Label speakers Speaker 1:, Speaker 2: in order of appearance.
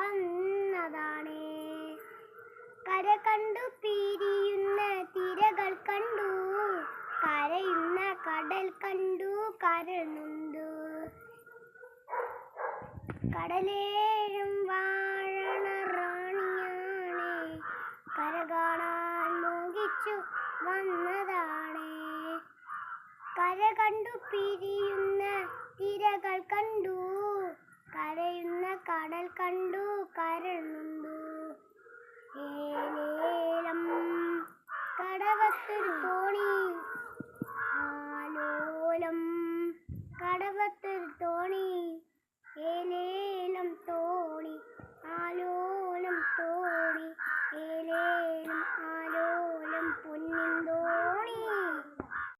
Speaker 1: വന്നതാണേ. കര കണ്ടു പിരിയുന്ന തിരകൾ കണ്ടു, കരയുന്ന കടൽ കണ്ടു കരളുന്നുണ്ടു. കടലേഴും വാഴണ റാണിയാണേ, കര കാണാൻ മോഹിച്ചു വന്നതാണേ. കര കണ്ടു പിരിയുന്ന തിരകൾ കണ്ടു, കരയുന്ന കടൽ കണ്ടു കരൾ